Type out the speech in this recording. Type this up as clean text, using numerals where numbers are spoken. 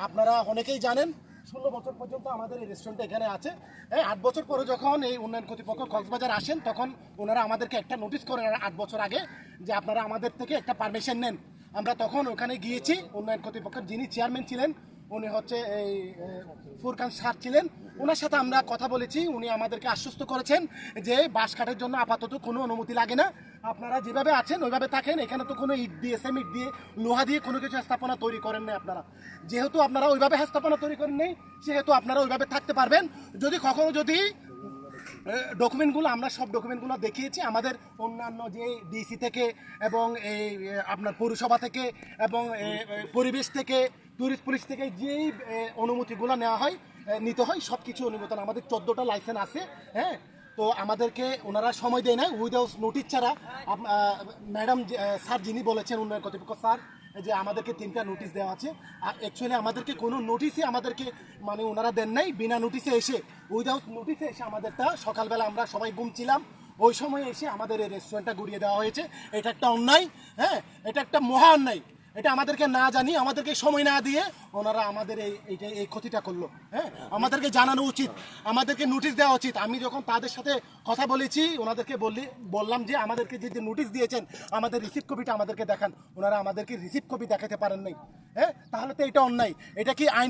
আপনারা অনেকেই জানেন 16 বছর পর্যন্ত আমাদের এই রেস্টুরেন্ট এখানে আছে। 8 বছর পরে যখন এই উন্নয়ন কর্তৃপক্ষ কক্সবাজার আসেন তখন ওনারা আমাদেরকে একটা নোটিশ করেন 8 বছর আগে যে আপনারা আমাদের থেকে একটা পারমিশন নেন। আমরা তখন ওখানে গিয়েছি, উন্নয়ন কর্তৃপক্ষের যিনি চেয়ারম্যান ছিলেন উনি হচ্ছে এই ফুরকান স্যার ছিলেন, ওনার সাথে আমরা কথা বলেছি। উনি আমাদেরকে আশ্বস্ত করেছেন যে বাঁশ কাঠের জন্য আপাতত কোনো অনুমতি লাগে না, আপনারা যেভাবে আছেন ওইভাবে থাকেন। এখানে তো কোনো ইট দিয়ে সিমেন্ট দিয়ে লোহা দিয়ে কোনো কিছু স্থাপনা তৈরি করেন নাই আপনারা, যেহেতু আপনারা ওইভাবে স্থাপনা তৈরি করেন নেই সেহেতু আপনারা ওইভাবে থাকতে পারবেন। যদি কখনো যদি ডকুমেন্টগুলো, আমরা সব ডকুমেন্টগুলো দেখিয়েছি আমাদের অন্যান্য যে ডিসি থেকে এবং এই আপনার পৌরসভা থেকে এবং পরিবেশ থেকে টুরিস্ট পুলিশ থেকে যেই অনুমতিগুলো নেওয়া হয় নিতে হয় সব কিছু অনুমোদন আমাদের 14টা লাইসেন্স আছে। হ্যাঁ, তো আমাদেরকে ওনারা সময় দেয় না, উইদাউট নোটিশ ছাড়া। ম্যাডাম স্যার যিনি বলেছেন উন্নয়ন কর্তৃপক্ষ স্যার যে আমাদেরকে 3টা নোটিশ দেওয়া আছে, আর অ্যাকচুয়ালি আমাদেরকে কোনো নোটিশই আমাদেরকে মানে ওনারা দেন নাই। বিনা নোটিশে এসে, উইদাউট নোটিশে এসে আমাদেরটা সকালবেলা আমরা সবাই ঘুমছিলাম ওই সময় এসে আমাদের এই রেস্টুরেন্টটা গুড়িয়ে দেওয়া হয়েছে। এটা একটা অন্যায়, হ্যাঁ, এটা একটা মহা অন্যায়। এটা আমাদেরকে না জানিয়ে, আমাদেরকে সময় না দিয়ে ওনারা আমাদের এই ক্ষতিটা করলো। হ্যাঁ, আমাদেরকে জানানো উচিত, আমাদেরকে নোটিশ দেওয়া উচিত। আমি যখন তাদের সাথে কথা বলেছি ওনাদেরকে বললাম যে আমাদেরকে যে নোটিশ দিয়েছেন আমাদের রিসিপ্ট কপিটা আমাদেরকে দেখান। ওনারা আমাদেরকে রিসিপ্ট কপি দেখাতে পারেন নাই। হ্যাঁ, তাহলে তো এটা অন্যায়। এটা কি আইন